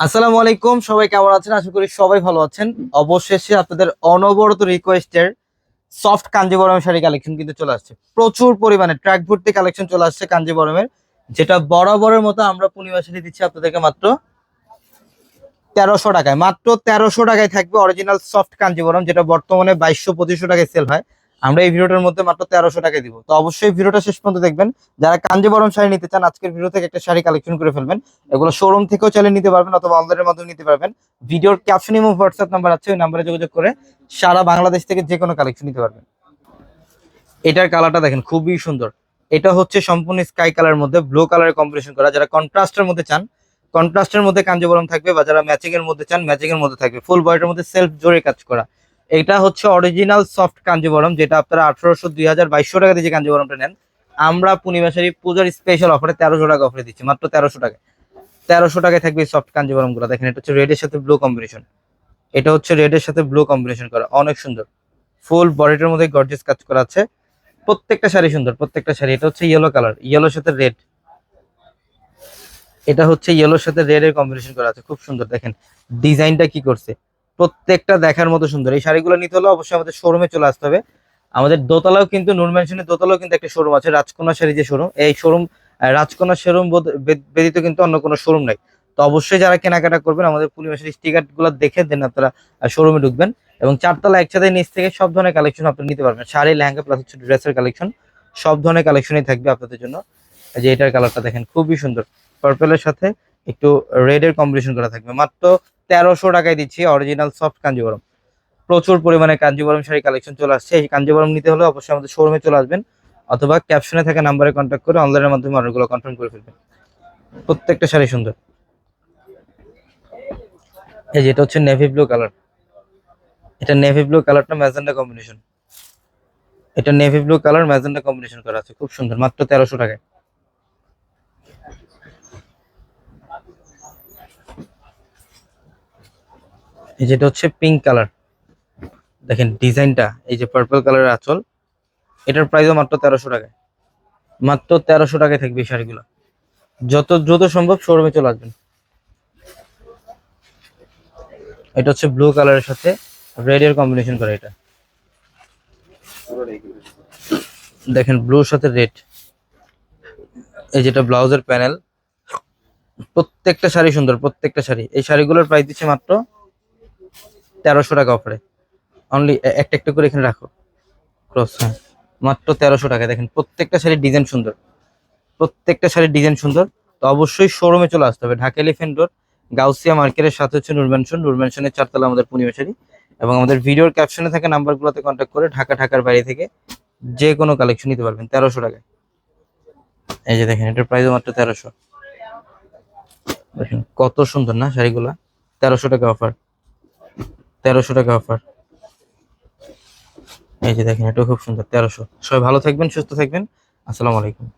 আসসালামু আলাইকুম, সবাই কেমন আছেন? আশা করি সবাই ভালো আছেন। অবশেষে আপনাদের অনবরত রিকোয়েস্টের সফট কাঞ্জিবরম শাড়ি কালেকশন কিন্তু চলে আসছে। প্রচুর পরিমাণে ট্র্যাক ভর্তি কালেকশন চলে আসছে কাঞ্জিবরমের, যেটা বরাবরের মতো আমরা পূর্ণিমা শাড়ি দিচ্ছি আপনাদেরকে মাত্র 1300 টাকায়। মাত্র 1300 টাকায় থাকবে অরিজিনাল সফট কাঞ্জিবরম, যেটা বর্তমানে 2200-2500 টাকায় সেল হয়। আমরা এই ভিডিওটার মধ্যে মাত্র 1300 টাকায় দিব। তো অবশ্যই ভিডিওটা শেষ পর্যন্ত দেখবেন। যারা কাঞ্জিবরম শাড়ি নিতে চান, আজকের ভিডিও থেকে একটা শাড়ি কালেকশন করে ফেলবেন। এগুলো শোরুম থেকেও চাইলে নিতে পারবেন অথবা অনলাইনের মাধ্যমে নিতে পারবেন। ভিডিওর ক্যাপশনে এবং হোয়াটসঅ্যাপ নাম্বার আছে, ওই নাম্বারে যোগাযোগ করে সারা বাংলাদেশ থেকে যে কোনো কালেকশন নিতে পারবেন। এটার কালারটা দেখেন, খুবই সুন্দর। এটা হচ্ছে সম্পূর্ণ স্কাই কালার মধ্যে ব্লু কালারের কম্বিনেশন করা। যারা কন্ট্রাস্টের মধ্যে চান, কন্ট্রাস্টের মধ্যে কাঞ্জিবরম থাকবে, বা যারা ম্যাচিং এর মধ্যে চান ম্যাচিং এর মধ্যে থাকবে। ফুল বডির মধ্যে সেলফ জোরে কাজ করা। এটা হচ্ছে অরিজিনাল সফট কাঞ্জিবরম, যেটা আপনারা 1800, 2000, 2200 টাকা দিয়ে যে কাঞ্জিবরমটা নেন, আমরা পূর্ণিমাশারি পূজার স্পেশাল অফারে 1300 টাকা অফারে দিচ্ছি। মাত্র 1300 টাকায়। 1300 টাকায় থাকবে এই সফট কাঞ্জিবরম গুলো। দেখেন, এটা হচ্ছে রেড এর সাথে ব্লু কম্বিনেশন। এটা হচ্ছে রেড এর সাথে ব্লু কম্বিনেশন করা, অনেক সুন্দর। ফুল বডিটার মধ্যে গর্জিয়াস কাজ করা আছে। প্রত্যেকটা শাড়ি সুন্দর, প্রত্যেকটা শাড়ি। এটা হচ্ছে ইয়েলো কালার, ইয়েলোর সাথে রেড। এটা হচ্ছে ইয়েলোর সাথে রেড এর কম্বিনেশন করা আছে, খুব সুন্দর। দেখেন ডিজাইনটা কি করছে, প্রত্যেকটা দেখার মতো সুন্দর। এই শাড়িগুলো নিতে হলে অবশ্যই আমাদের শোরুমে চলে আসতে হবে। আমাদের দোতলাও কিন্তু, নূর ম্যানশনের দোতলাও কিন্তু একটা শোরুম আছে, রাজকন্যা শাড়ি যে শোরুম, এই শোরুম রাজকন্যা শোরুম ব্যতীত কিন্তু অন্য কোনো শোরুম নাই। তো অবশ্যই যারা কেনাকাটা করবেন, আমাদের পূর্ণিমাসের স্টিকার গুলো দেখে দেন আপনারা শোরুমে ঢুকবেন। এবং চারতলা একসাথে নিচ থেকে সব ধরনের কালেকশন আপনি নিতে পারবেন। শাড়ি, লেহেঙ্গা প্লাস হচ্ছে ড্রেসের কালেকশন, সব ধরনের কালেকশনই থাকবে আপনাদের জন্য। এই যে এটার কালারটা দেখেন, খুবই সুন্দর। পার্পেলের সাথে একটু রেড এর কম্বিনেশন করা থাকবে। মাত্র 1300 টাকায় দিচ্ছি অরিজিনাল সফট কাঞ্জিবরম। প্রচুর পরিমাণে কাঞ্জিবরম শাড়ি কালেকশন চলে আসছে। এই কাঞ্জিবরম নিতে হলে অবশ্যই আমাদের শোরুমে চলে আসবেন, অথবা ক্যাপশনে থাকা নাম্বারে কন্ট্যাক্ট করে অনলাইনের মাধ্যমে অর্ডারগুলো কনফার্ম করে ফেলবেন। প্রত্যেকটা শাড়ি সুন্দর। এই যেটা হচ্ছে নেভি ব্লু কালার। এটা নেভি ব্লু কালারটা ম্যাজেন্ডা কম্বিনেশন। এটা navy blue colour magenta combination করা আছে, খুব সুন্দর। মাত্র 1300 টাকায়। এই যেটা হচ্ছে পিঙ্ক কালার। দেখেন ডিজাইনটা, এই যে পার্পল কালারের আঁচল। এটার প্রাইসও মাত্র 1300 টাকায়। মাত্র 1300 টাকায় থাকবে এই শাড়িগুলো। যত দ্রুত সম্ভব শোরুমে চলে আসবেন। এটা হচ্ছে ব্লু কালারের সাথে রেড এর কম্বিনেশন করা। এটা দেখেন, ব্লুর সাথে রেড। এই যেটা ব্লাউজের প্যানেল। প্রত্যেকটা শাড়ি সুন্দর, প্রত্যেকটা শাড়ি। এই শাড়িগুলোর প্রাইস দিচ্ছে মাত্র 1300 টাকা অফারে। অনলি একটা একটা করে এখানে রাখো, ক্রস, হ্যাঁ। মাত্র 1300 টাকায়। দেখেন প্রত্যেকটা শাড়ির ডিজাইন সুন্দর, প্রত্যেকটা শাড়ির ডিজাইন সুন্দর। তো অবশ্যই শোরুমে চলে আসতে হবে। ঢাকা এলিফ্যান্ট রোড, গাউসিয়া মার্কেটের সাথে হচ্ছে নূর ম্যানশন। নূর ম্যানশনের চারতলা আমাদের পূর্ণিমা শাড়ি। এবং আমাদের ভিডিওর ক্যাপশনে থাকা নাম্বারগুলোতে কন্ট্যাক্ট করে ঢাকার বাইরে থেকে যে কোনো কালেকশন নিতে পারবেন 1300 টাকায়। এই যে দেখেন, এটার প্রাইস মাত্র 1300। দেখেন কত সুন্দর না শাড়িগুলা। 1300 টাকা অফার, 1300 টাকা অফার। এই যে দেখেন, এটাও খুব সুন্দর, 1300। সবাই ভালো থাকবেন, সুস্থ থাকবেন। আসসালামু আলাইকুম।